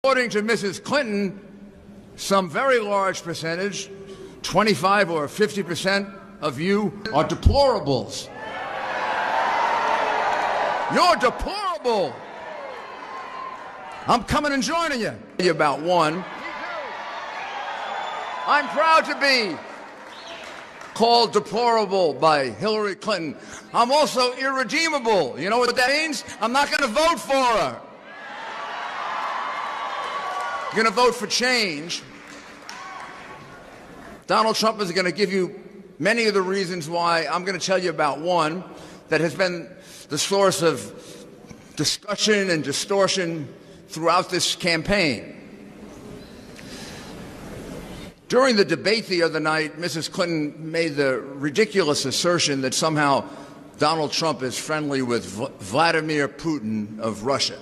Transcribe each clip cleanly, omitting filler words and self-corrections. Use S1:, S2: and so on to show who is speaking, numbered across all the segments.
S1: According to Mrs. Clinton, some very large percentage, 25 or 50% of you are deplorables. You're deplorable. I'm coming and joining you. About one. I'm proud to be called deplorable by Hillary Clinton. I'm also irredeemable. You know what that means? I'm not going to vote for her. I'm going to vote for change. Donald Trump is going to give you many of the reasons why. I'm going to tell you about one that has been the source of discussion and distortion throughout this campaign. During the debate the other night, Mrs. Clinton made the ridiculous assertion that somehow Donald Trump is friendly with Vladimir Putin of Russia.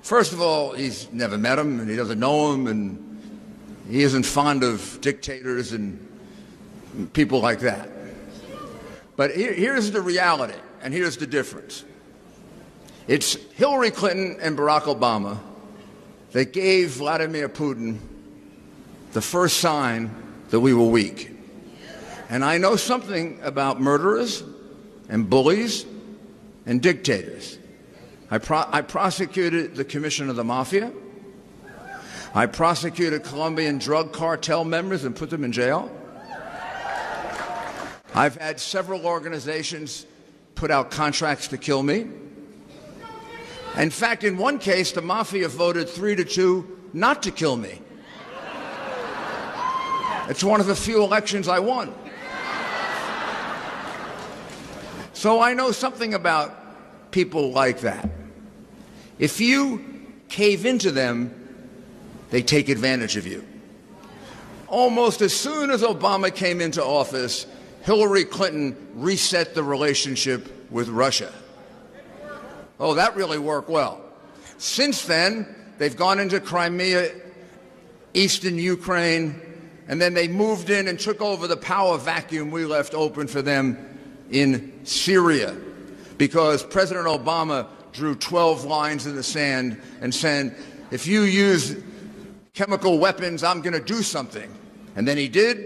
S1: First of all, he's never met him, and he doesn't know him, and he isn't fond of dictators and people like that. But here's the reality, and here's the difference. It's Hillary Clinton and Barack Obama that gave Vladimir Putin the first sign that we were weak. And I know something about murderers and bullies and dictators. I prosecuted the Commission of the Mafia. I prosecuted Colombian drug cartel members and put them in jail. I've had several organizations put out contracts to kill me. In fact, in one case, the Mafia voted 3-2 not to kill me. It's one of the few elections I won. So I know something about people like that. If you cave into them, they take advantage of you. Almost as soon as Obama came into office, Hillary Clinton reset the relationship with Russia. Oh, that really worked well. Since then, they've gone into Crimea, eastern Ukraine, and then they moved in and took over the power vacuum we left open for them in Syria, because President Obama drew 12 lines in the sand and said, if you use chemical weapons, I'm going to do something. And then he did,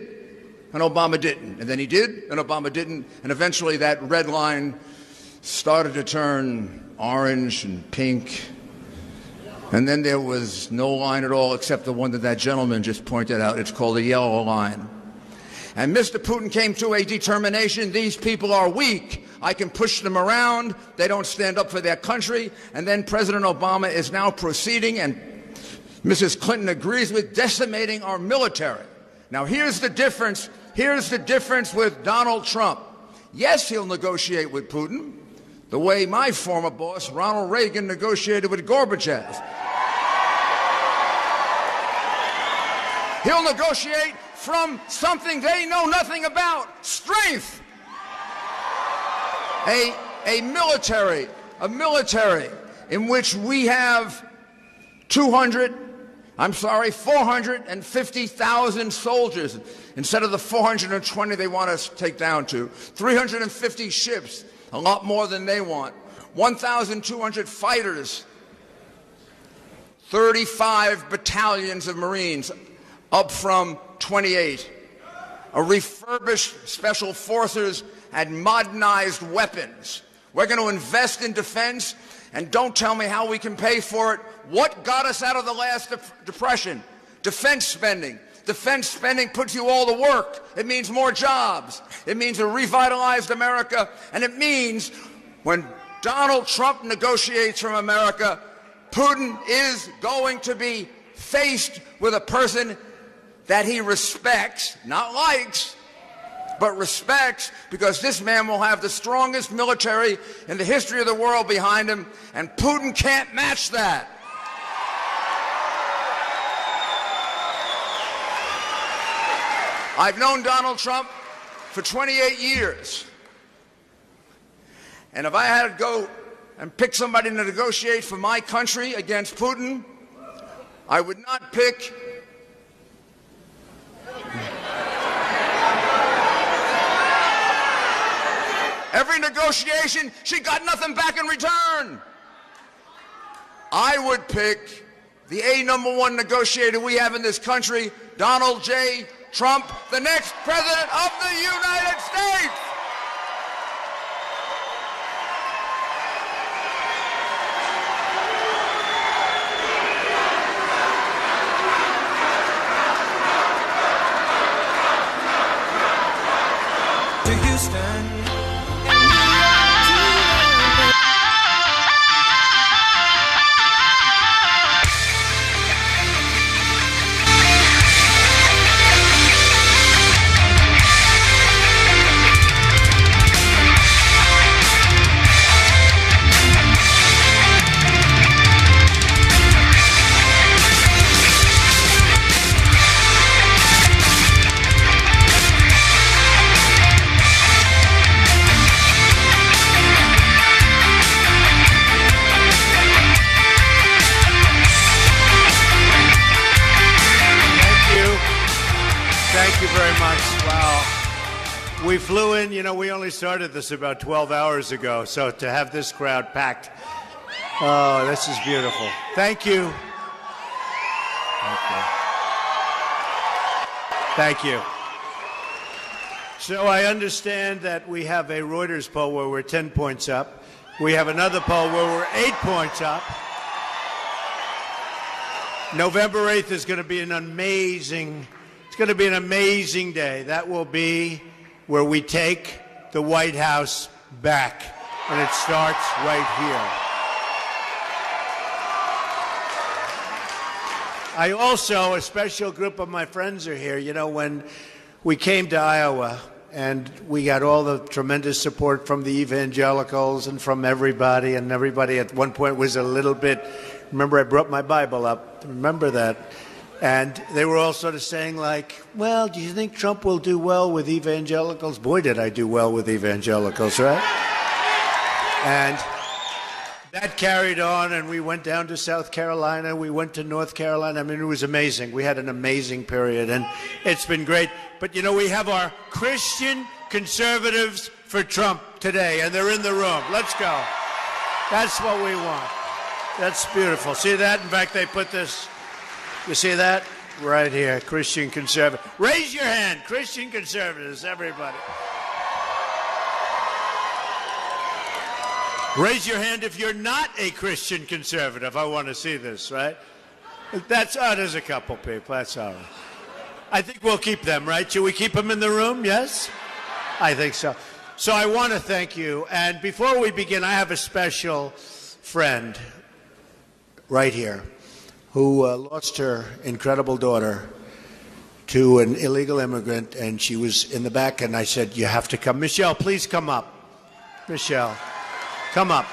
S1: and Obama didn't. And then he did, and Obama didn't. And eventually that red line started to turn orange and pink. And then there was no line at all except the one that that gentleman just pointed out. It's called the yellow line. And Mr. Putin came to a determination: these people are weak. I can push them around. They don't stand up for their country. And then President Obama is now proceeding, and Mrs. Clinton agrees with, decimating our military. Now, here's the difference. Here's the difference with Donald Trump. Yes, he'll negotiate with Putin, the way my former boss, Ronald Reagan, negotiated with Gorbachev. He'll negotiate from something they know nothing about: strength. A military in which we have 450,000 soldiers instead of the 420 they want us to take down to, 350 ships, a lot more than they want, 1,200 fighters, 35 battalions of Marines, up from 28, a refurbished special forces and modernized weapons. We're going to invest in defense, and don't tell me how we can pay for it. What got us out of the last depression? Defense spending. Defense spending puts you all to work. It means more jobs. It means a revitalized America. And it means when Donald Trump negotiates from America, Putin is going to be faced with a person that he respects, not likes, but respects, because this man will have the strongest military in the history of the world behind him, and Putin can't match that. I've known Donald Trump for 28 years. And if I had to go and pick somebody to negotiate for my country against Putin, I would not pick every negotiation, she got nothing back in return. I would pick the #1 negotiator we have in this country, Donald J. Trump, the next president of the United States.
S2: To Houston.
S3: Thank you very much. Wow. We flew in, we only started this about 12 hours ago, so to have this crowd packed, oh, this is beautiful. Thank you. Thank you. So I understand that we have a Reuters poll where we're 10 points up. We have another poll where we're 8 points up. November 8th is going to be an amazing day. That will be where we take the White House back, and it starts right here. I also, a special group of my friends are here. When we came to Iowa and we got all the tremendous support from the evangelicals and from everybody, and everybody at one point was a little bit, remember I brought my Bible up, remember that? And they were all sort of saying like, well, do you think Trump will do well with evangelicals? Boy, did I do well with evangelicals, right? And that carried on, and we went down to South Carolina. We went to North Carolina. I mean, it was amazing. We had an amazing period, and it's been great. But, we have our Christian conservatives for Trump today, and they're in the room. Let's go. That's what we want. That's beautiful. See that? In fact, they put this... You see that? Right here, Christian conservative. Raise your hand, Christian conservatives, everybody. Raise your hand if you're not a Christian conservative. I want to see this, right? There's a couple people. That's all right. I think we'll keep them, right? Should we keep them in the room? Yes? I think so. So I want to thank you. And before we begin, I have a special friend right here who lost her incredible daughter to an illegal immigrant, and she was in the back, and I said, you have to come. Michelle, please come up. Michelle, come up.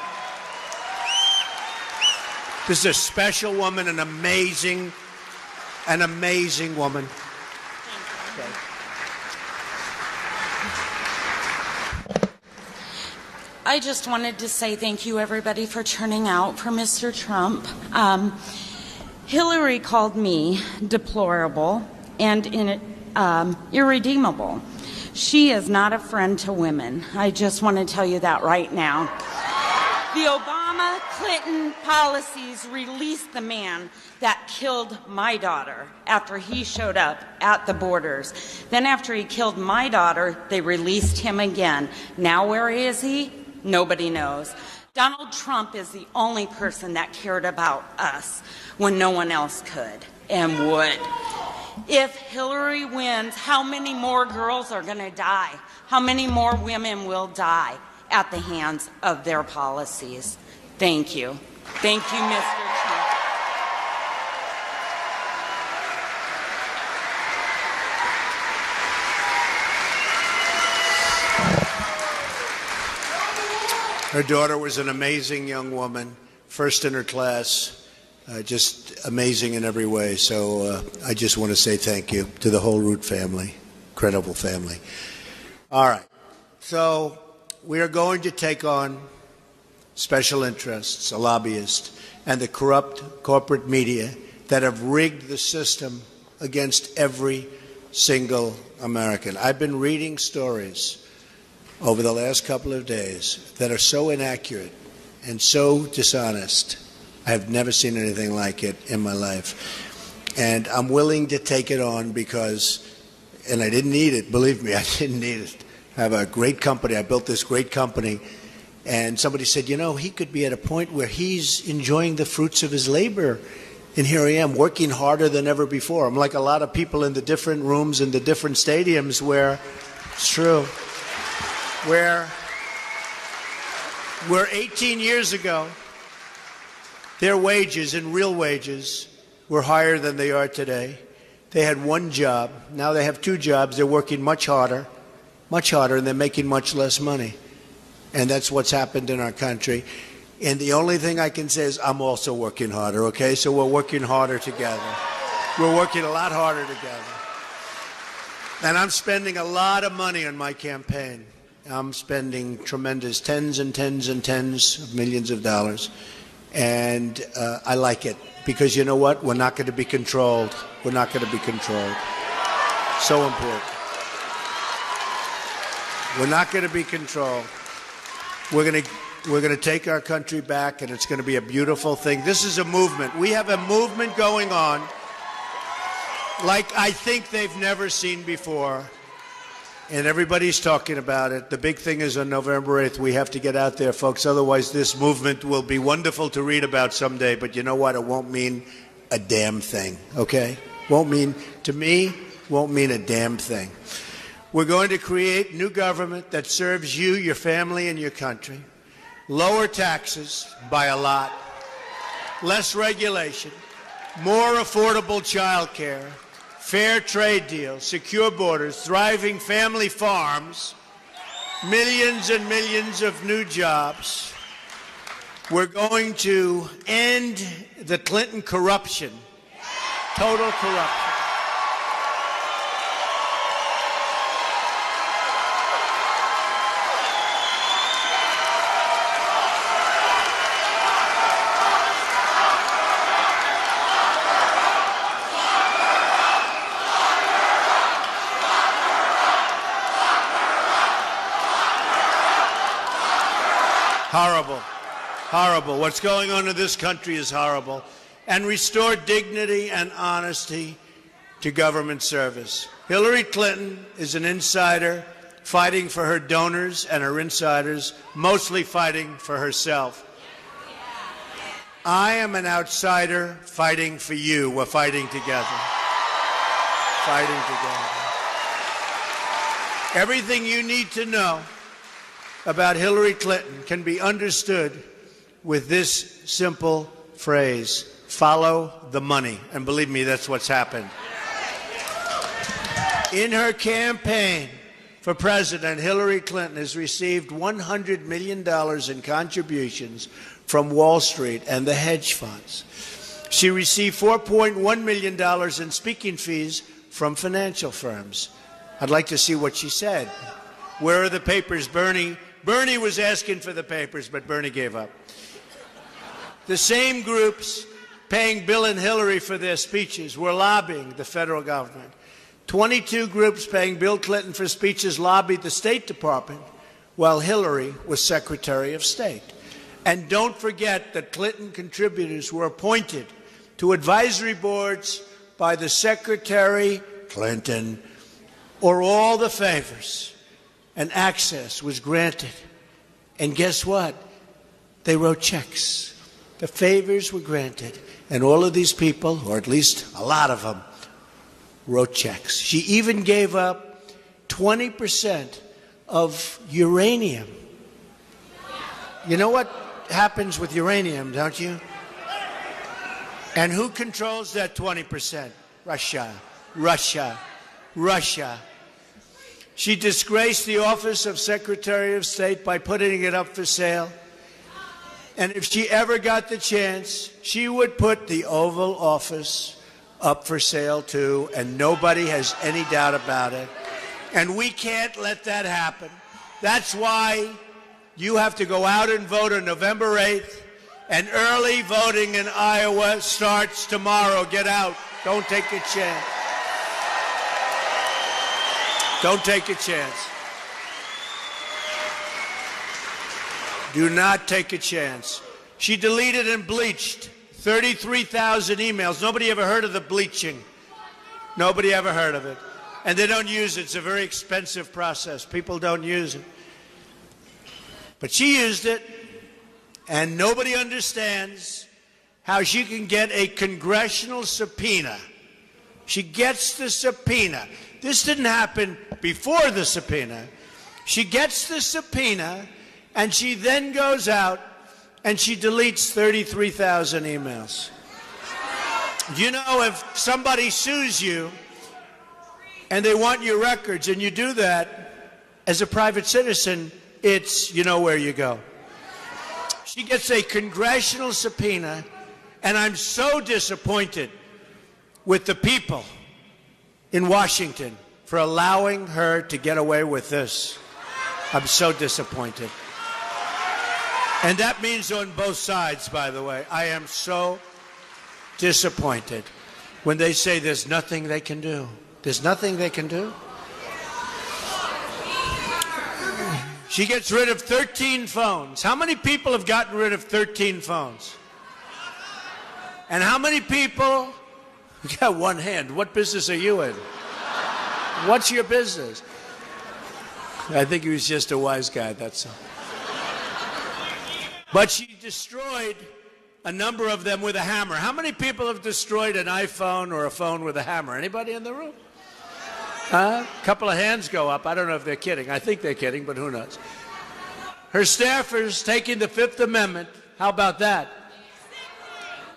S3: This is a special woman, an amazing woman. Okay.
S4: I just wanted to say thank you, everybody, for turning out for Mr. Trump. Hillary called me deplorable and irredeemable. She is not a friend to women. I just want to tell you that right now. The Obama-Clinton policies released the man that killed my daughter after he showed up at the borders. Then after he killed my daughter, they released him again. Now where is he? Nobody knows. Donald Trump is the only person that cared about us when no one else could and would. If Hillary wins, how many more girls are going to die? How many more women will die at the hands of their policies? Thank you. Thank you, Mr. Trump.
S3: Her daughter was an amazing young woman, first in her class. Just amazing in every way. So I just want to say thank you to the whole Root family, incredible family. All right. So we are going to take on special interests, a lobbyist, and the corrupt corporate media that have rigged the system against every single American. I've been reading stories over the last couple of days that are so inaccurate and so dishonest I have never seen anything like it in my life. And I'm willing to take it on because, and I didn't need it, believe me, I didn't need it. I have a great company. I built this great company. And somebody said, you know, he could be at a point where he's enjoying the fruits of his labor. And here I am working harder than ever before. I'm like a lot of people in the different rooms in the different stadiums where, it's true, where 18 years ago, their wages and real wages were higher than they are today. They had one job. Now they have two jobs. They're working much harder, and they're making much less money. And that's what's happened in our country. And the only thing I can say is I'm also working harder, okay? So we're working harder together. We're working a lot harder together. And I'm spending a lot of money on my campaign. I'm spending tremendous tens and tens and tens of millions of dollars. And I like it because you know what? We're not going to be controlled. We're not going to be controlled. So important. We're not going to be controlled. We're going to take our country back, and it's going to be a beautiful thing. This is a movement. We have a movement going on like I think they've never seen before. And everybody's talking about it. The big thing is on November 8th. We have to get out there, folks. Otherwise, this movement will be wonderful to read about someday. But you know what? It won't mean a damn thing, okay? Won't mean, to me, won't mean a damn thing. We're going to create new government that serves you, your family, and your country. Lower taxes by a lot. Less regulation. More affordable child care. Fair trade deals, secure borders, thriving family farms, millions and millions of new jobs. We're going to end the Clinton corruption, total corruption. Horrible. Horrible. What's going on in this country is horrible. And restore dignity and honesty to government service. Hillary Clinton is an insider fighting for her donors and her insiders, mostly fighting for herself. I am an outsider fighting for you. We're fighting together. Fighting together. Everything you need to know about Hillary Clinton can be understood with this simple phrase: follow the money. And believe me, that's what's happened. In her campaign for president, Hillary Clinton has received $100 million in contributions from Wall Street and the hedge funds. She received $4.1 million in speaking fees from financial firms. I'd like to see what she said. Where are the papers, Bernie? Bernie was asking for the papers, but Bernie gave up. The same groups paying Bill and Hillary for their speeches were lobbying the federal government. 22 groups paying Bill Clinton for speeches lobbied the State Department while Hillary was Secretary of State. And don't forget that Clinton contributors were appointed to advisory boards by the Secretary Clinton, or all the favors and access was granted. And guess what? They wrote checks. The favors were granted. And all of these people, or at least a lot of them, wrote checks. She even gave up 20% of uranium. You know what happens with uranium, don't you? And who controls that 20%? Russia. Russia. Russia. She disgraced the office of Secretary of State by putting it up for sale. And if she ever got the chance, she would put the Oval Office up for sale too, and nobody has any doubt about it. And we can't let that happen. That's why you have to go out and vote on November 8th, and early voting in Iowa starts tomorrow. Get out. Don't take a chance. Don't take a chance. Do not take a chance. She deleted and bleached 33,000 emails. Nobody ever heard of the bleaching. Nobody ever heard of it. And they don't use it. It's a very expensive process. People don't use it. But she used it, and nobody understands how she can get a congressional subpoena. She gets the subpoena. This didn't happen before the subpoena. She gets the subpoena, and she then goes out and she deletes 33,000 emails. You know, if somebody sues you and they want your records and you do that as a private citizen, it's, you know where you go. She gets a congressional subpoena, and I'm so disappointed with the people in Washington for allowing her to get away with this. I'm so disappointed. And that means on both sides, by the way. I am so disappointed when they say there's nothing they can do. There's nothing they can do. She gets rid of 13 phones. How many people have gotten rid of 13 phones? And how many people? You got one hand. What business are you in? What's your business? I think he was just a wise guy, that's all. But she destroyed a number of them with a hammer. How many people have destroyed an iPhone or a phone with a hammer? Anybody in the room? A couple of hands go up. I don't know if they're kidding. I think they're kidding, but who knows? Her staffers taking the Fifth Amendment. How about that?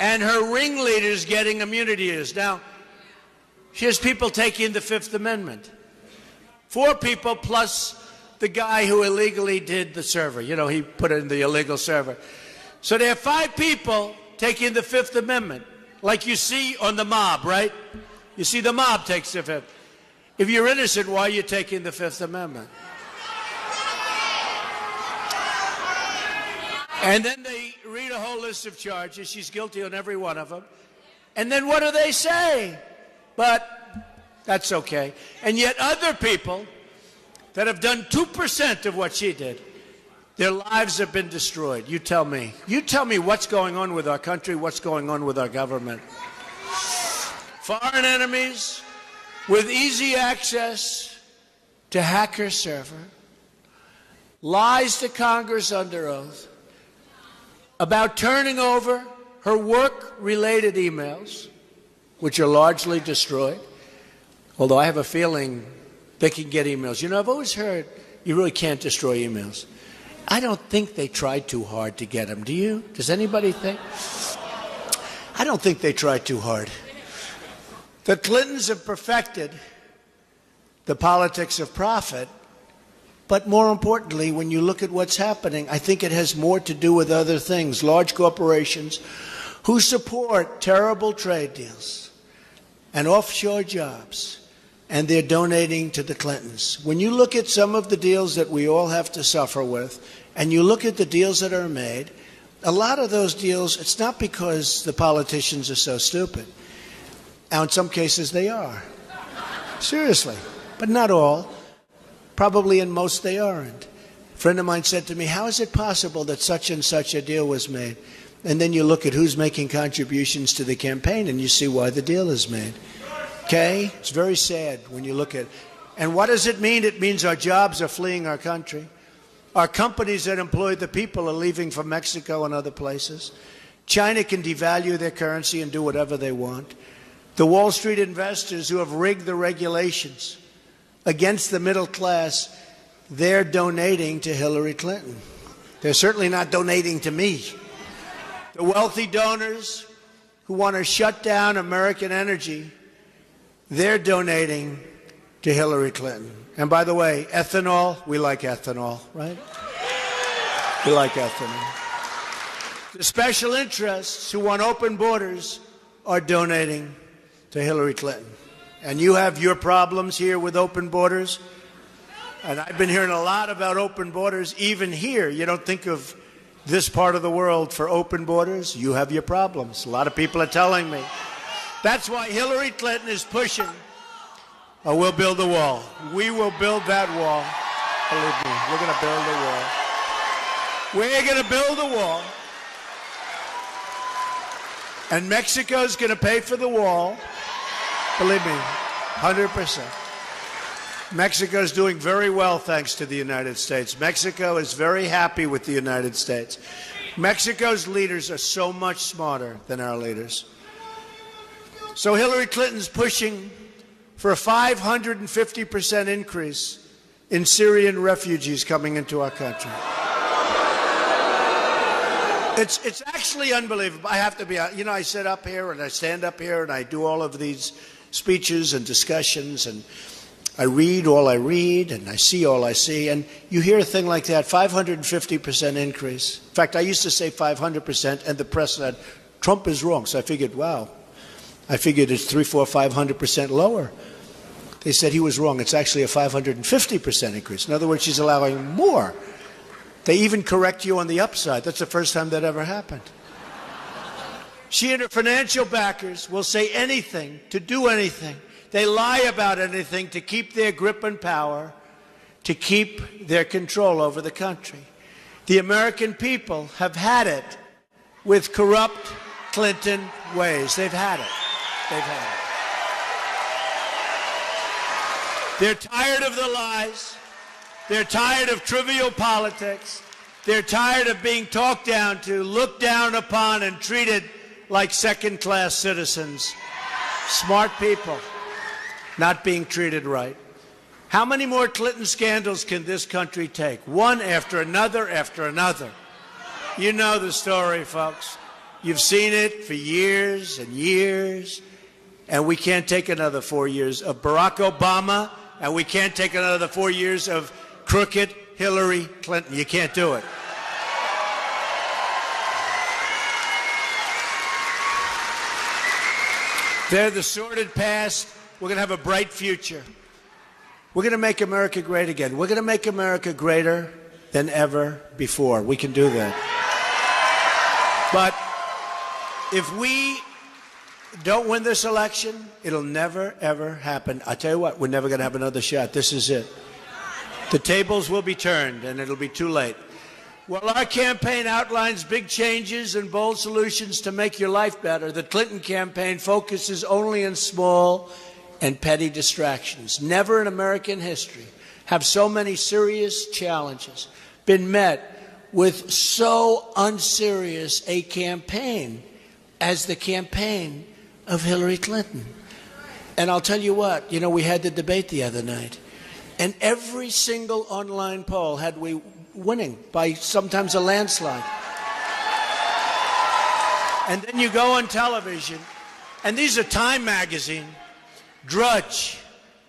S3: And her ringleaders getting immunity. Now, she has people taking the Fifth Amendment. 4 people plus the guy who illegally did the server. You know, he put in the illegal server. So there are 5 people taking the Fifth Amendment, like you see on the mob, right? You see the mob takes the Fifth. If you're innocent, why are you taking the Fifth Amendment? And then they read a whole list of charges. She's guilty on every one of them. And then what do they say? But that's okay. And yet other people that have done 2% of what she did, their lives have been destroyed. You tell me. You tell me what's going on with our country, what's going on with our government. Foreign enemies with easy access to hack her server, lies to Congress under oath about turning over her work-related emails, which are largely destroyed, although I have a feeling they can get emails. You know, I've always heard you really can't destroy emails. I don't think they tried too hard to get them. Do you? Does anybody think? I don't think they tried too hard. The Clintons have perfected the politics of profit, but more importantly, when you look at what's happening, I think it has more to do with other things. Large corporations who support terrible trade deals and offshore jobs, and they're donating to the Clintons. When you look at some of the deals that we all have to suffer with, and you look at the deals that are made, a lot of those deals, it's not because the politicians are so stupid. Now, in some cases, they are. Seriously. But not all. Probably in most they aren't. A friend of mine said to me, how is it possible that such and such a deal was made? And then you look at who's making contributions to the campaign, and you see why the deal is made. Okay? It's very sad when you look at it. And what does it mean? It means our jobs are fleeing our country. Our companies that employ the people are leaving for Mexico and other places. China can devalue their currency and do whatever they want. The Wall Street investors who have rigged the regulations against the middle class, they're donating to Hillary Clinton. They're certainly not donating to me. The wealthy donors who want to shut down American energy, they're donating to Hillary Clinton. And by the way, ethanol, we like ethanol, right? We like ethanol. The special interests who want open borders are donating to Hillary Clinton. And you have your problems here with open borders. And I've been hearing a lot about open borders, even here. You don't think of this part of the world for open borders. You have your problems. A lot of people are telling me. That's why Hillary Clinton is pushing, oh, we'll build a wall. We will build that wall. Believe me, we're going to build a wall. We're going to build a wall. And Mexico's going to pay for the wall. Believe me, 100%. Mexico's doing very well thanks to the United States. Mexico is very happy with the United States. Mexico's leaders are so much smarter than our leaders. So Hillary Clinton's pushing for a 550% increase in Syrian refugees coming into our country. It's actually unbelievable. I have to be, I sit up here and I stand up here and I do all of these speeches and discussions, and I read all I read and I see all I see, and you hear a thing like that, 550% increase. In fact, I used to say 500%, and the press said, Trump is wrong. So I figured, wow, it's 300, 400, 500% lower. They said he was wrong. It's actually a 550% increase. In other words, she's allowing more. They even correct you on the upside. That's the first time that ever happened. She and her financial backers will say anything to do anything. They lie about anything to keep their grip and power, to keep their control over the country. The American people have had it with corrupt Clinton ways. They've had it. They've had it. They're tired of the lies. They're tired of trivial politics. They're tired of being talked down to, looked down upon, and treated like second-class citizens. Smart people not being treated right. How many more Clinton scandals can this country take? One after another after another. You know the story, folks. You've seen it for years and years, and we can't take another 4 years of Barack Obama, and we can't take another 4 years of crooked Hillary Clinton. You can't do it. They're the sordid past. We're going to have a bright future. We're going to make America great again. We're going to make America greater than ever before. We can do that. But if we don't win this election, it'll never, ever happen. I tell you what, we're never going to have another shot. This is it. The tables will be turned, and it'll be too late. While our campaign outlines big changes and bold solutions to make your life better, the Clinton campaign focuses only on small and petty distractions. Never in American history have so many serious challenges been met with so unserious a campaign as the campaign of Hillary Clinton. And I'll tell you what, we had the debate the other night, and every single online poll had we winning by sometimes a landslide. And then you go on television, and these are Time magazine, Drudge,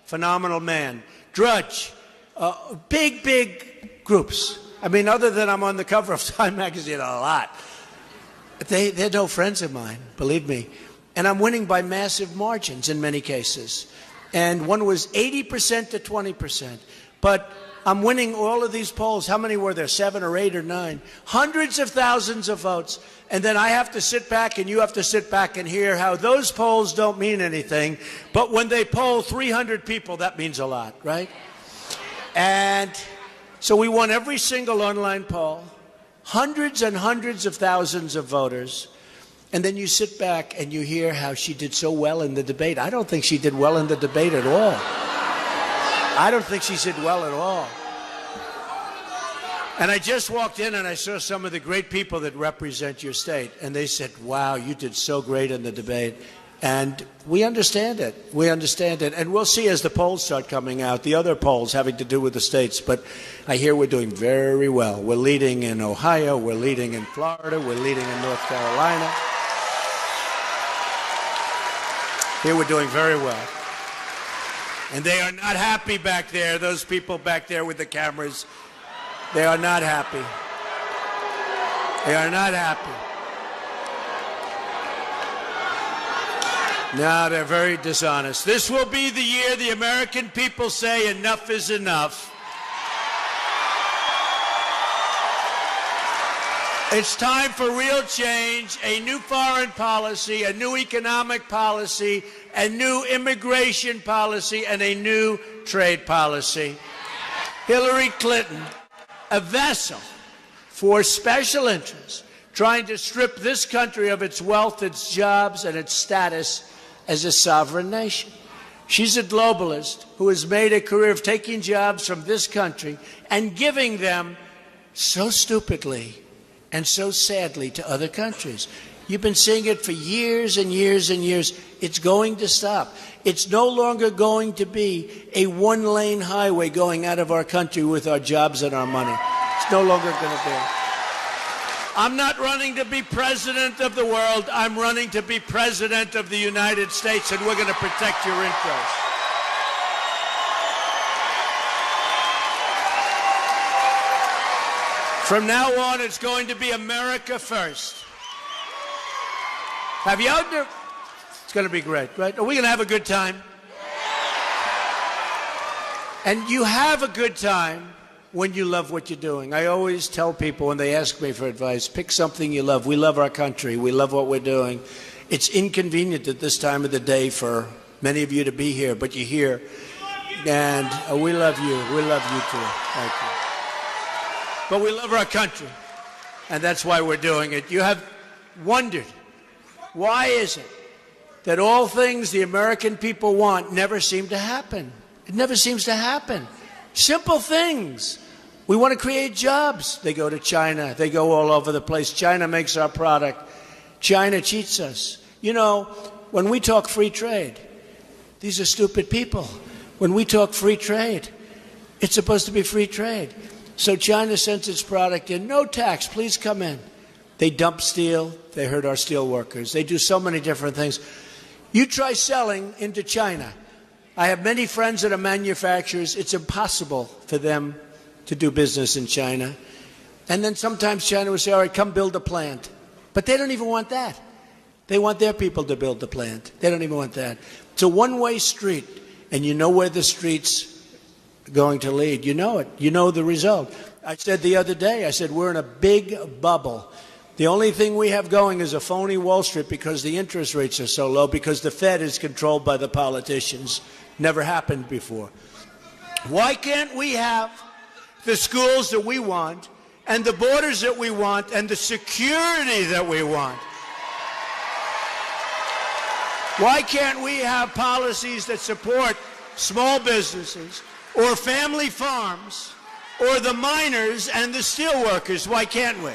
S3: phenomenal man, Drudge, big groups. I mean, other than I'm on the cover of Time magazine a lot, they're no friends of mine, believe me. And I'm winning by massive margins in many cases. And one was 80% to 20%. But I'm winning all of these polls. How many were there? 7 or 8 or 9? Hundreds of thousands of votes. And then I have to sit back, and you have to sit back and hear how those polls don't mean anything. But when they poll 300 people, that means a lot, right? And so we won every single online poll. Hundreds and hundreds of thousands of voters. And then you sit back and you hear how she did so well in the debate. I don't think she did well in the debate at all. I don't think she did well at all. And I just walked in and I saw some of the great people that represent your state. And they said, wow, you did so great in the debate. And we understand it. We understand it. And we'll see as the polls start coming out, the other polls having to do with the states. But I hear we're doing very well. We're leading in Ohio. We're leading in Florida. We're leading in North Carolina. Here we're doing very well. And they are not happy back there, those people back there with the cameras. They are not happy. They are not happy. No, they're very dishonest. This will be the year the American people say enough is enough. It's time for real change, a new foreign policy, a new economic policy, a new immigration policy, and a new trade policy. Hillary Clinton, a vessel for special interests, trying to strip this country of its wealth, its jobs, and its status as a sovereign nation. She's a globalist who has made a career of taking jobs from this country and giving them so stupidly and so sadly to other countries. You've been seeing it for years and years and years. It's going to stop. It's no longer going to be a one-lane highway going out of our country with our jobs and our money. It's no longer going to be. I'm not running to be president of the world. I'm running to be president of the United States, and we're going to protect your interests. From now on, it's going to be America first. Have you out there? It's going to be great, right? Are we going to have a good time? And you have a good time when you love what you're doing. I always tell people when they ask me for advice, pick something you love. We love our country. We love what we're doing. It's inconvenient at this time of the day for many of you to be here, but you're here. And we love you. We love you too. Thank you. But we love our country, and that's why we're doing it. You have wondered, why is it that all things the American people want never seem to happen? It never seems to happen. Simple things. We want to create jobs. They go to China. They go all over the place. China makes our product. China cheats us. You know, when we talk free trade, these are stupid people. When we talk free trade, it's supposed to be free trade. So China sends its product in, no tax, please come in. They dump steel. They hurt our steel workers. They do so many different things. You try selling into China. I have many friends that are manufacturers. It's impossible for them to do business in China. And then sometimes China will say, all right, come build a plant. But they don't even want that. They want their people to build the plant. They don't even want that. It's a one-way street, and you know where the street's going to lead. You know it. You know the result. I said the other day, I said, we're in a big bubble. The only thing we have going is a phony Wall Street because the interest rates are so low, because the Fed is controlled by the politicians. Never happened before. Why can't we have the schools that we want, and the borders that we want, and the security that we want? Why can't we have policies that support small businesses, or family farms, or the miners and the steel workers? Why can't we?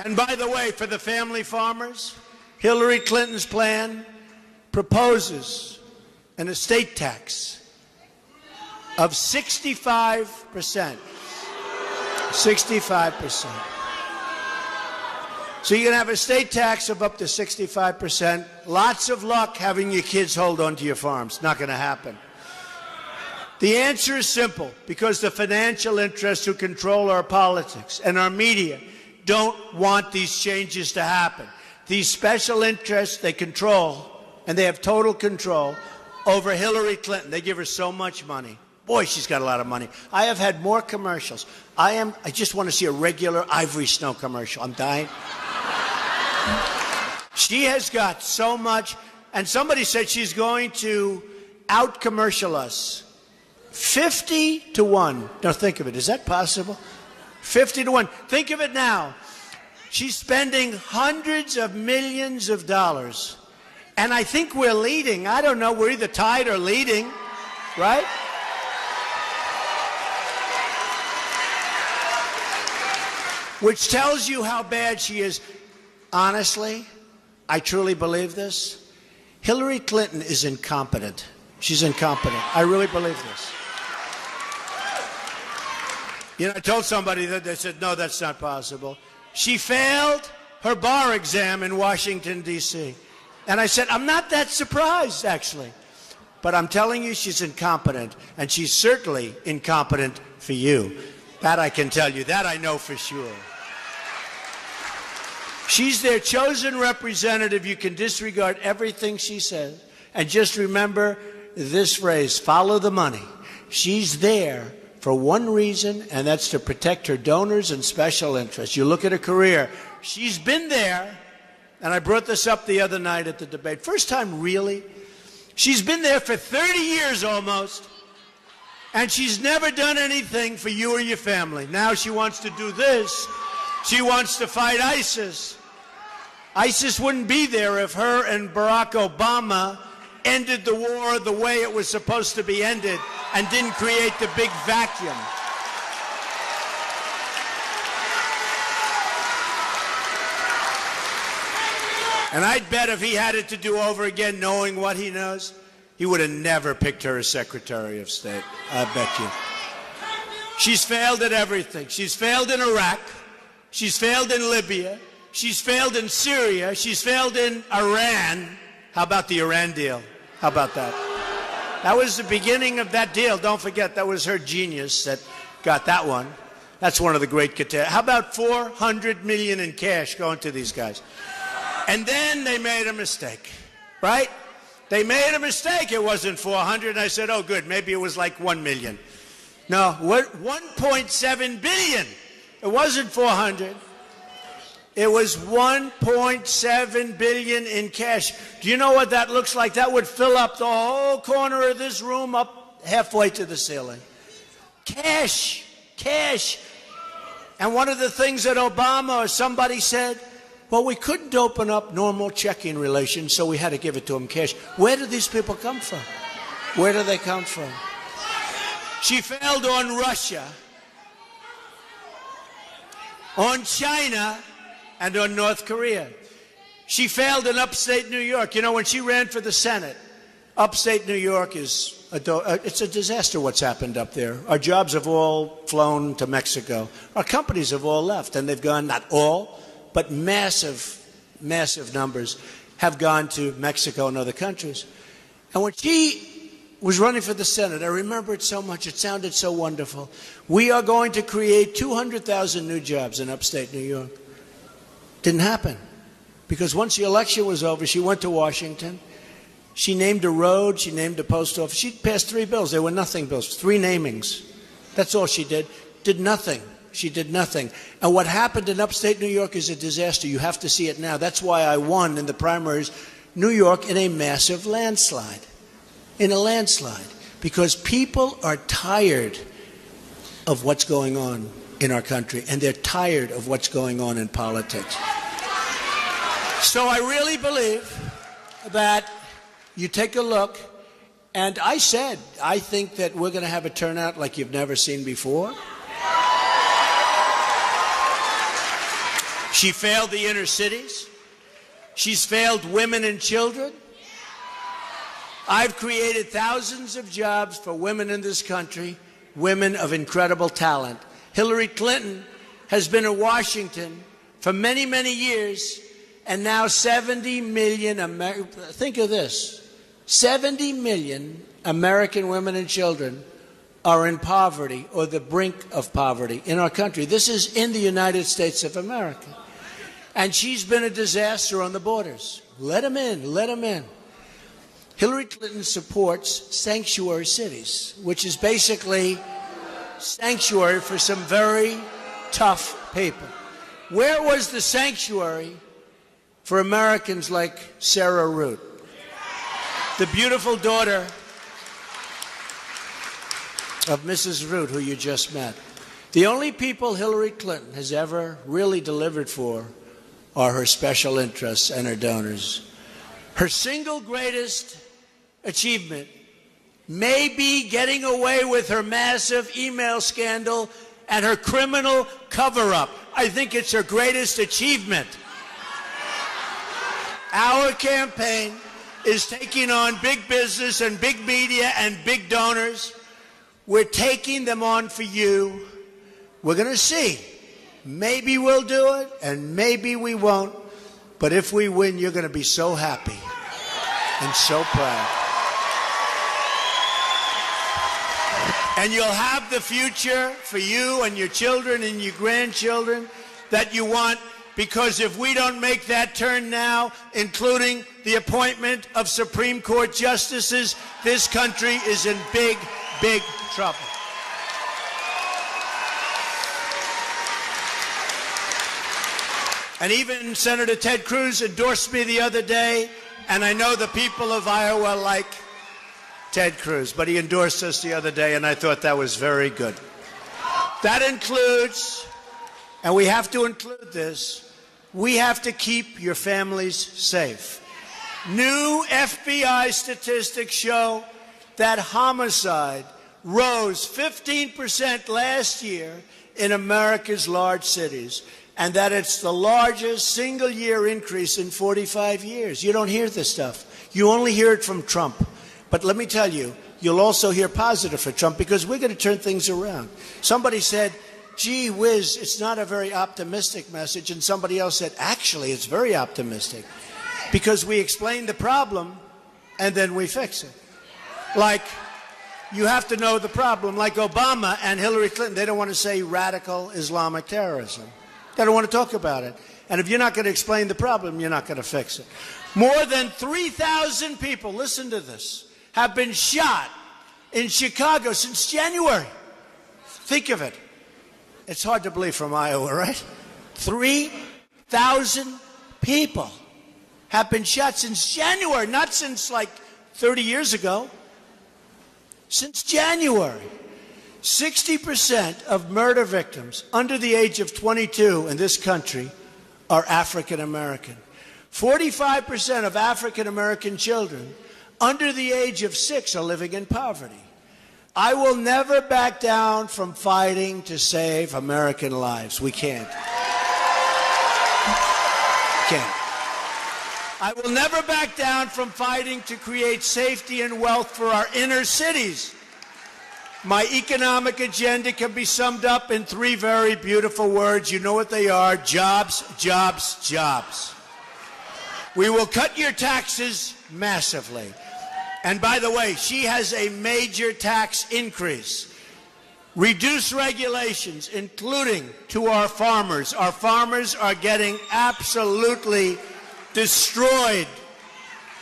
S3: And by the way, for the family farmers, Hillary Clinton's plan proposes an estate tax of 65%. 65%. So you're going to have a estate tax of up to 65%. Lots of luck having your kids hold on to your farms. Not going to happen. The answer is simple, because the financial interests who control our politics and our media don't want these changes to happen. These special interests, they control, and they have total control over Hillary Clinton. They give her so much money. Boy, she's got a lot of money. I have had more commercials. I just want to see a regular Ivory Snow commercial. I'm dying. She has got so much, and somebody said she's going to out-commercial us. 50-1. Now think of it. Is that possible? 50-1. Think of it now. She's spending hundreds of millions of dollars. And I think we're leading. I don't know. We're either tied or leading, right? Which tells you how bad she is. Honestly, I truly believe this. Hillary Clinton is incompetent. She's incompetent. I really believe this. You know, I told somebody that, they said, no, that's not possible. She failed her bar exam in Washington, D.C. And I said, I'm not that surprised, actually. But I'm telling you, she's incompetent. And she's certainly incompetent for you. That I can tell you. That I know for sure. She's their chosen representative. You can disregard everything she says. And just remember this phrase, follow the money. She's there for one reason, and that's to protect her donors and special interests. You look at her career. She's been there, and I brought this up the other night at the debate. First time, really? She's been there for 30 years almost. And she's never done anything for you or your family. Now she wants to do this. She wants to fight ISIS. ISIS wouldn't be there if her and Barack Obama ended the war the way it was supposed to be ended and didn't create the big vacuum. And I'd bet if he had it to do over again, knowing what he knows, he would have never picked her as Secretary of State. I bet you. She's failed at everything. She's failed in Iraq. She's failed in Libya. She's failed in Syria. She's failed in Iran. How about the Iran deal? How about that? That was the beginning of that deal. Don't forget, that was her genius that got that one. That's one of the great catastrophes. How about $400 million in cash going to these guys? And then they made a mistake, right? They made a mistake. It wasn't 400. And I said, oh, good. Maybe it was like 1 million. No, 1.7 billion. It wasn't 400. It was 1.7 billion in cash. Do you know what that looks like? That would fill up the whole corner of this room up halfway to the ceiling. Cash, cash. And one of the things that Obama or somebody said, well, we couldn't open up normal checking relations, so we had to give it to them cash. Where do these people come from? Where do they come from? She failed on Russia, on China, and on North Korea. She failed in upstate New York. You know, when she ran for the Senate, upstate New York is it's a disaster what's happened up there. Our jobs have all flown to Mexico. Our companies have all left, and they've gone, not all, but massive, massive numbers have gone to Mexico and other countries. And when she was running for the Senate, I remember it so much. It sounded so wonderful. We are going to create 200,000 new jobs in upstate New York. Didn't happen. Because once the election was over, she went to Washington. She named a road. She named a post office. She passed 3 bills. They were nothing bills. 3 namings. That's all she did. Did nothing. She did nothing. And what happened in upstate New York is a disaster. You have to see it now. That's why I won in the primaries, New York, in a massive landslide. In a landslide. Because people are tired of what's going on in our country, and they're tired of what's going on in politics. So I really believe that you take a look, and I said, I think that we're going to have a turnout like you've never seen before. She failed the inner cities. She's failed women and children. I've created thousands of jobs for women in this country, women of incredible talent. Hillary Clinton has been in Washington for many, many years, and now 70 million, think of this, 70 million American women and children are in poverty or the brink of poverty in our country. This is in the United States of America. And she's been a disaster on the borders. Let them in, let them in. Hillary Clinton supports sanctuary cities, which is basically sanctuary for some very tough people. Where was the sanctuary for Americans like Sarah Root, the beautiful daughter of Mrs. Root, who you just met? The only people Hillary Clinton has ever really delivered for are her special interests and her donors. Her single greatest achievement may be getting away with her massive email scandal and her criminal cover-up. I think it's her greatest achievement. Our campaign is taking on big business and big media and big donors. We're taking them on for you. We're going to see. Maybe we'll do it, and maybe we won't. But if we win, you're going to be so happy and so proud. And you'll have the future for you and your children and your grandchildren that you want, because if we don't make that turn now, including the appointment of Supreme Court justices, this country is in big, big trouble. And even Senator Ted Cruz endorsed me the other day, and I know the people of Iowa like Ted Cruz, but he endorsed us the other day, and I thought that was very good. That includes, and we have to include this, we have to keep your families safe. New FBI statistics show that homicide rose 15% last year in America's large cities, and that it's the largest single-year increase in 45 years. You don't hear this stuff. You only hear it from Trump. But let me tell you, you'll also hear positive for Trump, because we're going to turn things around. Somebody said, gee whiz, it's not a very optimistic message. And somebody else said, actually, it's very optimistic, because we explain the problem and then we fix it. Like, you have to know the problem. Like Obama and Hillary Clinton, they don't want to say radical Islamic terrorism. They don't want to talk about it. And if you're not going to explain the problem, you're not going to fix it. More than 3,000 people, listen to this, have been shot in Chicago since January. Think of it. It's hard to believe from Iowa, right? 3,000 people have been shot since January, not since like 30 years ago. Since January. 60% of murder victims under the age of 22 in this country are African American. 45% of African American children under the age of 6 are living in poverty. I will never back down from fighting to save American lives. We can't. Can't. I will never back down from fighting to create safety and wealth for our inner cities. My economic agenda can be summed up in 3 very beautiful words. You know what they are: jobs, jobs, jobs. We will cut your taxes massively. And by the way, she has a major tax increase. Reduce regulations, including to our farmers. Our farmers are getting absolutely destroyed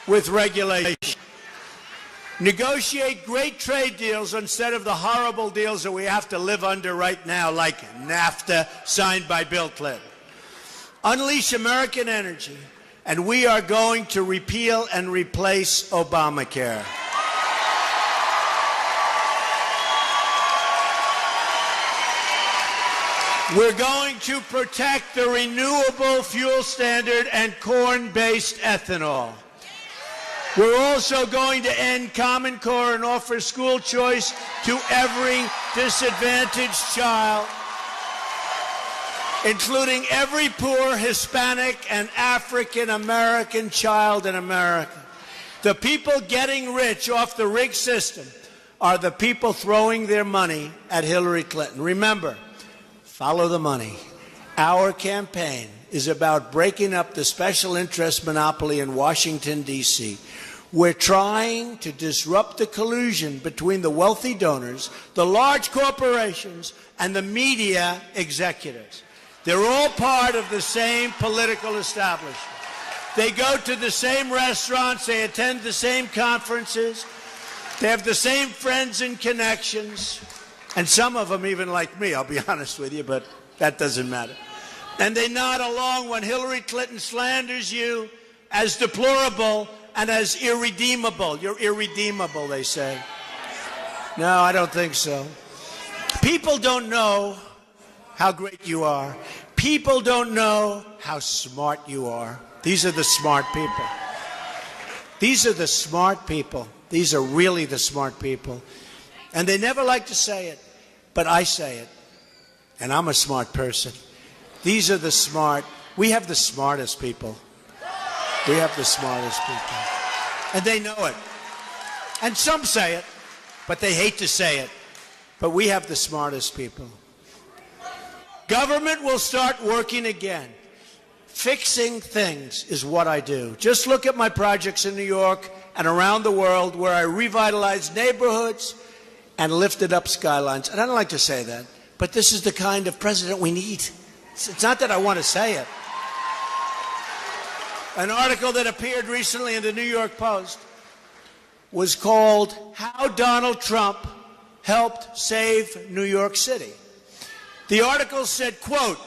S3: with regulation. Negotiate great trade deals instead of the horrible deals that we have to live under right now, like NAFTA, signed by Bill Clinton. Unleash American energy, and we are going to repeal and replace Obamacare. We're going to protect the renewable fuel standard and corn-based ethanol. We're also going to end Common Core and offer school choice to every disadvantaged child, including every poor Hispanic and African American child in America. The people getting rich off the rigged system are the people throwing their money at Hillary Clinton. Remember, follow the money. Our campaign is about breaking up the special interest monopoly in Washington, D.C. We're trying to disrupt the collusion between the wealthy donors, the large corporations, and the media executives. They're all part of the same political establishment. They go to the same restaurants, they attend the same conferences, they have the same friends and connections, and some of them even like me, I'll be honest with you, but that doesn't matter. And they nod along when Hillary Clinton slanders you as deplorable and as irredeemable. You're irredeemable, they say. No, I don't think so. People don't know how great you are. People don't know how smart you are. These are the smart people. These are the smart people. These are really the smart people. And they never like to say it, but I say it. And I'm a smart person. These are the smart. We have the smartest people. We have the smartest people. And they know it. And some say it, but they hate to say it. But we have the smartest people. Government will start working again. Fixing things is what I do. Just look at my projects in New York and around the world where I revitalized neighborhoods and lifted up skylines. And I don't like to say that, but this is the kind of president we need. It's not that I want to say it. An article that appeared recently in the New York Post was called "How Donald Trump Helped Save New York City." The article said, quote,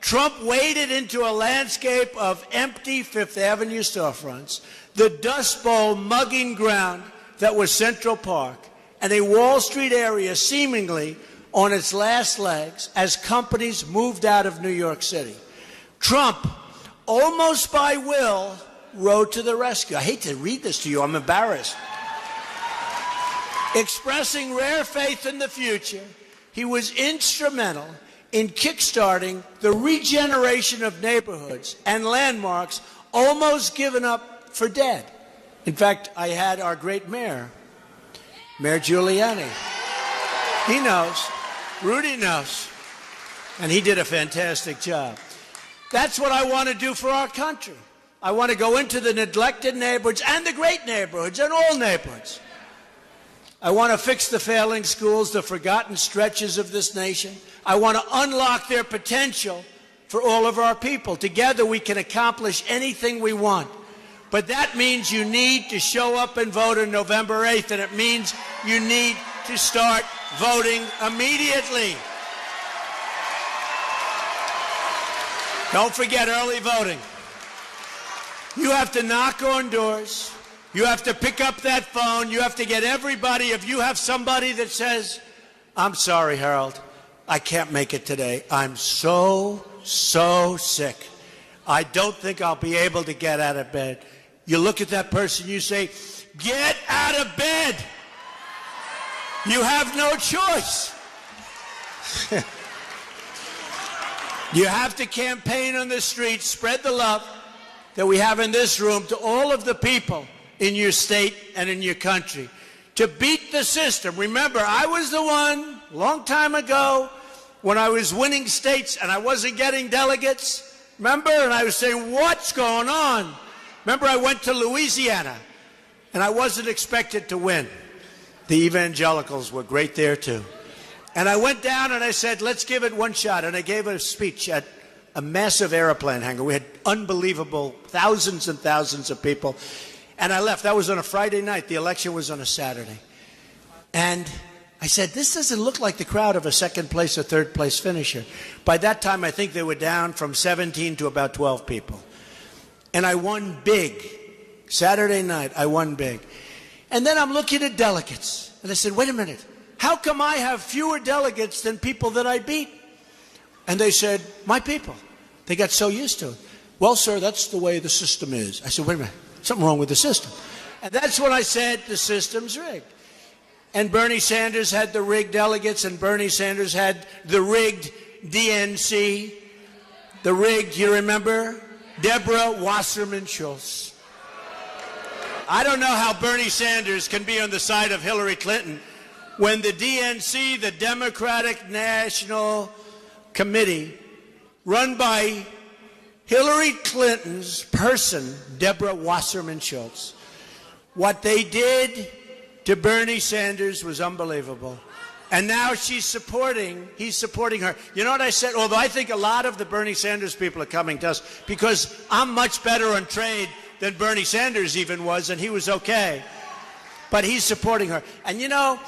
S3: "Trump waded into a landscape of empty Fifth Avenue storefronts, the Dust Bowl mugging ground that was Central Park and a Wall Street area seemingly on its last legs as companies moved out of New York City. Trump, almost by will, rode to the rescue. I hate to read this to you. I'm embarrassed. Expressing rare faith in the future, he was instrumental in kickstarting the regeneration of neighborhoods and landmarks almost given up for dead. In fact, I had our great mayor, Mayor Giuliani. He knows. Rudy knows. And he did a fantastic job. That's what I want to do for our country. I want to go into the neglected neighborhoods and the great neighborhoods and all neighborhoods. I want to fix the failing schools, the forgotten stretches of this nation. I want to unlock their potential for all of our people. Together we can accomplish anything we want. But that means you need to show up and vote on November 8th, and it means you need to start voting immediately. Don't forget early voting. You have to knock on doors. You have to pick up that phone. You have to get everybody. If you have somebody that says, I'm sorry, Harold, I can't make it today. I'm so sick. I don't think I'll be able to get out of bed. You look at that person, you say, get out of bed. You have no choice. You have to campaign on the streets, spread the love that we have in this room to all of the people in your state and in your country to beat the system. Remember, I was the one a long time ago when I was winning states and I wasn't getting delegates. Remember? And I was saying, what's going on? Remember, I went to Louisiana and I wasn't expected to win. The evangelicals were great there too. And I went down and I said, let's give it one shot. And I gave a speech at a massive airplane hangar. We had unbelievable thousands and thousands of people. And I left. That was on a Friday night. The election was on a Saturday. And I said, this doesn't look like the crowd of a second place or third place finisher. By that time, I think they were down from 17 to about 12 people. And I won big. Saturday night, I won big. And then I'm looking at delegates. And I said, wait a minute. How come I have fewer delegates than people that I beat? And they said, my people. They got so used to it. Well, sir, that's the way the system is. I said, wait a minute. Something wrong with the system. And that's when I said the system's rigged. And Bernie Sanders had the rigged delegates, and Bernie Sanders had the rigged DNC. The rigged, you remember? Deborah Wasserman Schultz. I don't know how Bernie Sanders can be on the side of Hillary Clinton when the DNC, the Democratic National Committee, run by Hillary Clinton's person, Deborah Wasserman Schultz. What they did to Bernie Sanders was unbelievable. And now he's supporting her. You know what I said? Although I think a lot of the Bernie Sanders people are coming to us because I'm much better on trade than Bernie Sanders even was, and he was okay. But he's supporting her. And you know,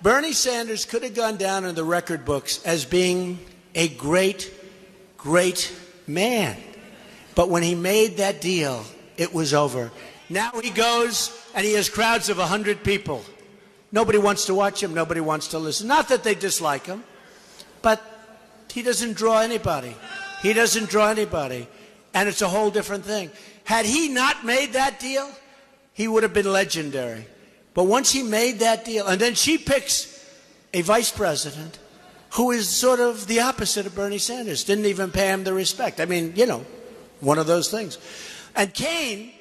S3: Bernie Sanders could have gone down in the record books as being a great, great man. But when he made that deal, it was over. Now he goes and he has crowds of 100 people. Nobody wants to watch him. Nobody wants to listen. Not that they dislike him, but he doesn't draw anybody. He doesn't draw anybody. And it's a whole different thing. Had he not made that deal, he would have been legendary. But once he made that deal, and then she picks a vice president who is sort of the opposite of Bernie Sanders, didn't even pay him the respect. I mean, you know, one of those things. And Kaine,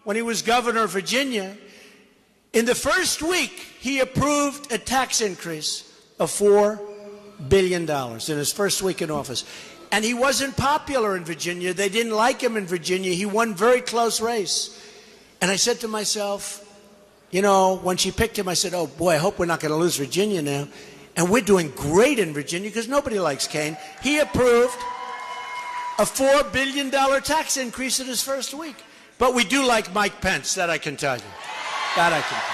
S3: when he was governor of Virginia, in the first week, he approved a tax increase of $4 billion in his first week in office. And he wasn't popular in Virginia. They didn't like him in Virginia. He won very close race. And I said to myself, you know, when she picked him, I said, oh, boy, I hope we're not going to lose Virginia now. And we're doing great in Virginia because nobody likes Kaine. He approved a $4 billion tax increase in his first week. But we do like Mike Pence, that I can tell you. That I can tell you.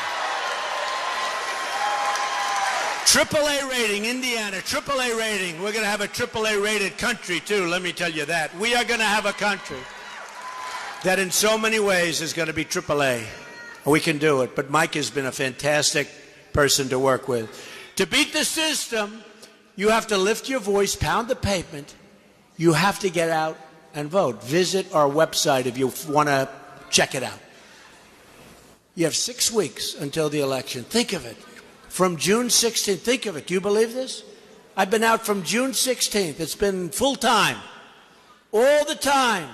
S3: AAA rating, Indiana, AAA rating. We're going to have a AAA rated country, too, let me tell you that. We are going to have a country that in so many ways is going to be AAA. We can do it. But Mike has been a fantastic person to work with. To beat the system, you have to lift your voice, pound the pavement. You have to get out and vote. Visit our website if you want to check it out. You have 6 weeks until the election. Think of it. From June 16th, think of it. Do you believe this? I've been out from June 16th. It's been full time. All the time.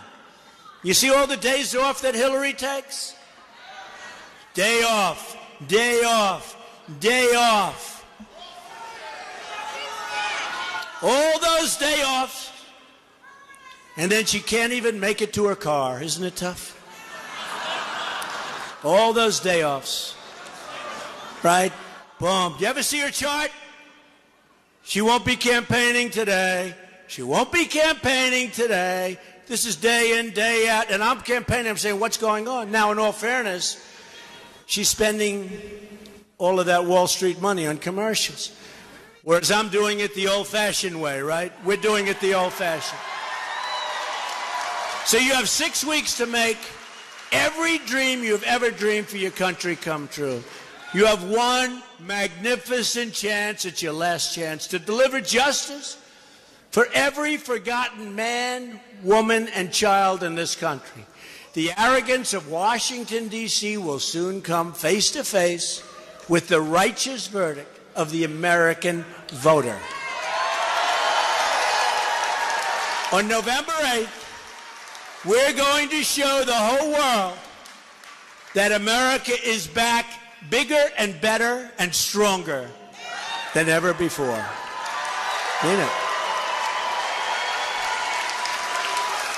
S3: You see all the days off that Hillary takes? Day off, day off, day off. All those day offs. And then she can't even make it to her car. Isn't it tough? All those day offs. Right? Boom. Do you ever see her chart? She won't be campaigning today. She won't be campaigning today. This is day in, day out. And I'm campaigning. I'm saying, what's going on? Now, in all fairness, she's spending all of that Wall Street money on commercials. Whereas I'm doing it the old-fashioned way, right? We're doing it the old-fashioned. So you have 6 weeks to make every dream you've ever dreamed for your country come true. You have one magnificent chance. It's your last chance to deliver justice for every forgotten man, woman, and child in this country. The arrogance of Washington, D.C. will soon come face to face with the righteous verdict of the American voter. On November 8th, we're going to show the whole world that America is back bigger and better and stronger than ever before. Mean it.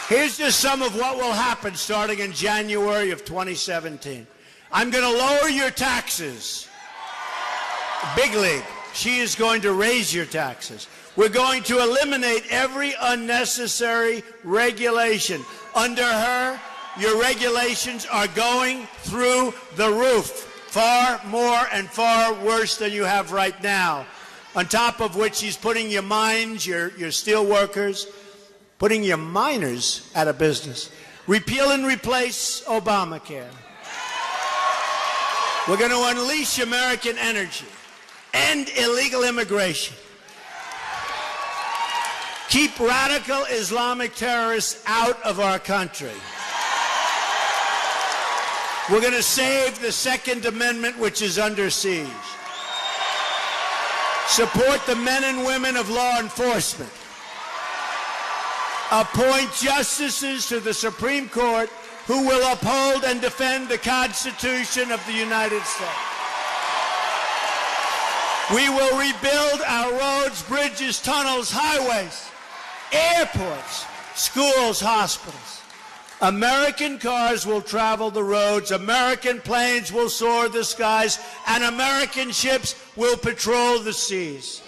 S3: Here's just some of what will happen starting in January of 2017. I'm going to lower your taxes. Big league. She is going to raise your taxes. We're going to eliminate every unnecessary regulation. Under her, your regulations are going through the roof. Far more and far worse than you have right now. On top of which she's putting your mines, your steel workers, putting your miners out of business. Repeal and replace Obamacare. We're going to unleash American energy. End illegal immigration. Keep radical Islamic terrorists out of our country. We're going to save the Second Amendment, which is under siege. Support the men and women of law enforcement. Appoint justices to the Supreme Court who will uphold and defend the Constitution of the United States. We will rebuild our roads, bridges, tunnels, highways, airports, schools, hospitals. American cars will travel the roads, American planes will soar the skies, and American ships will patrol the seas.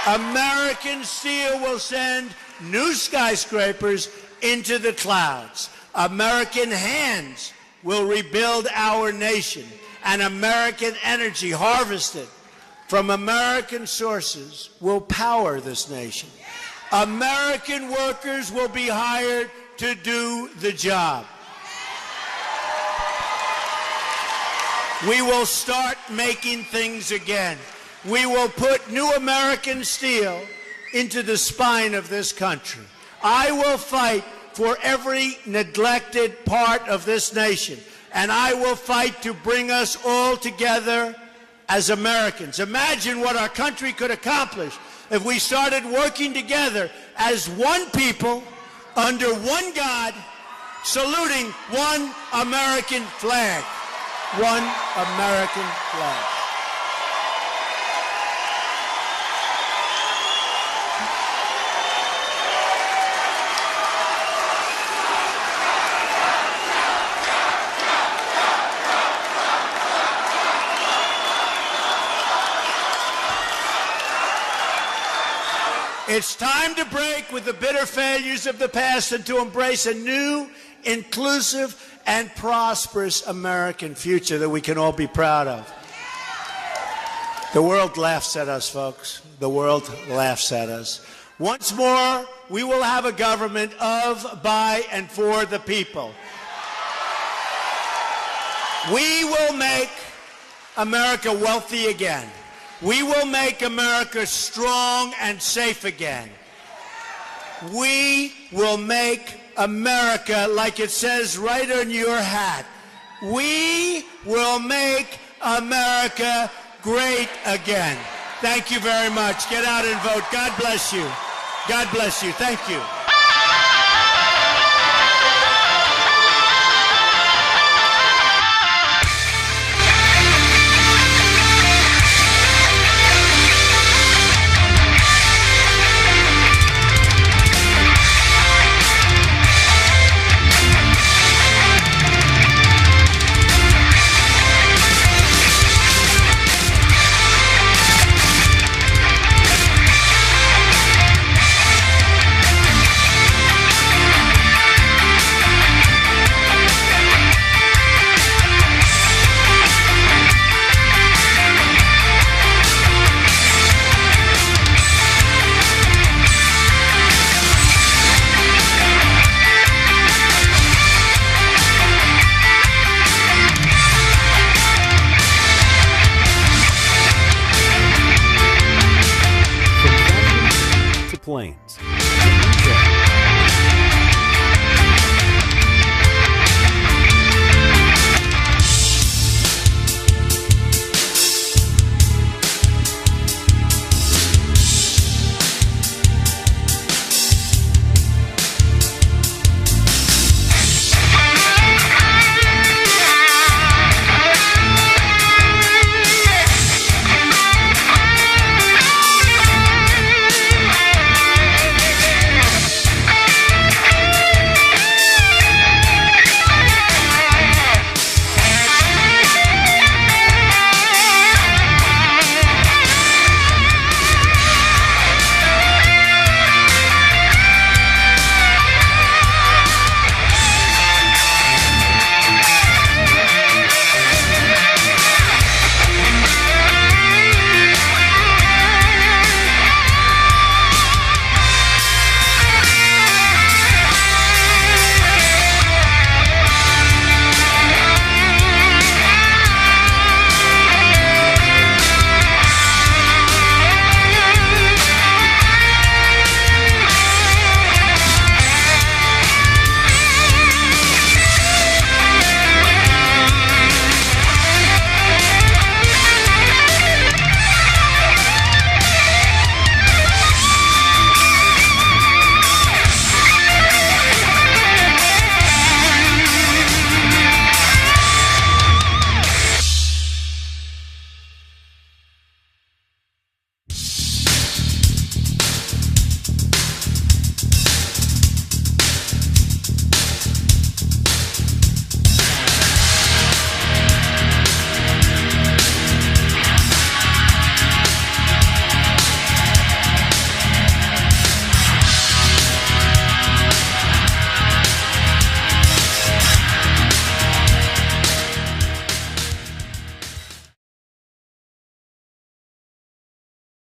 S3: American steel will send new skyscrapers into the clouds. American hands will rebuild our nation, and American energy harvested from American sources will power this nation. American workers will be hired to do the job. We will start making things again. We will put new American steel into the spine of this country. I will fight for every neglected part of this nation, and I will fight to bring us all together as Americans. Imagine what our country could accomplish if we started working together as one people, under one God, saluting one American flag. One American flag. It's time to break with the bitter failures of the past and to embrace a new, inclusive, and prosperous American future that we can all be proud of. The world laughs at us, folks. The world laughs at us. Once more, we will have a government of, by, and for the people. We will make America wealthy again. We will make America strong and safe again. We will make America, like it says right on your hat, we will make America great again. Thank you very much. Get out and vote. God bless you. God bless you. Thank you.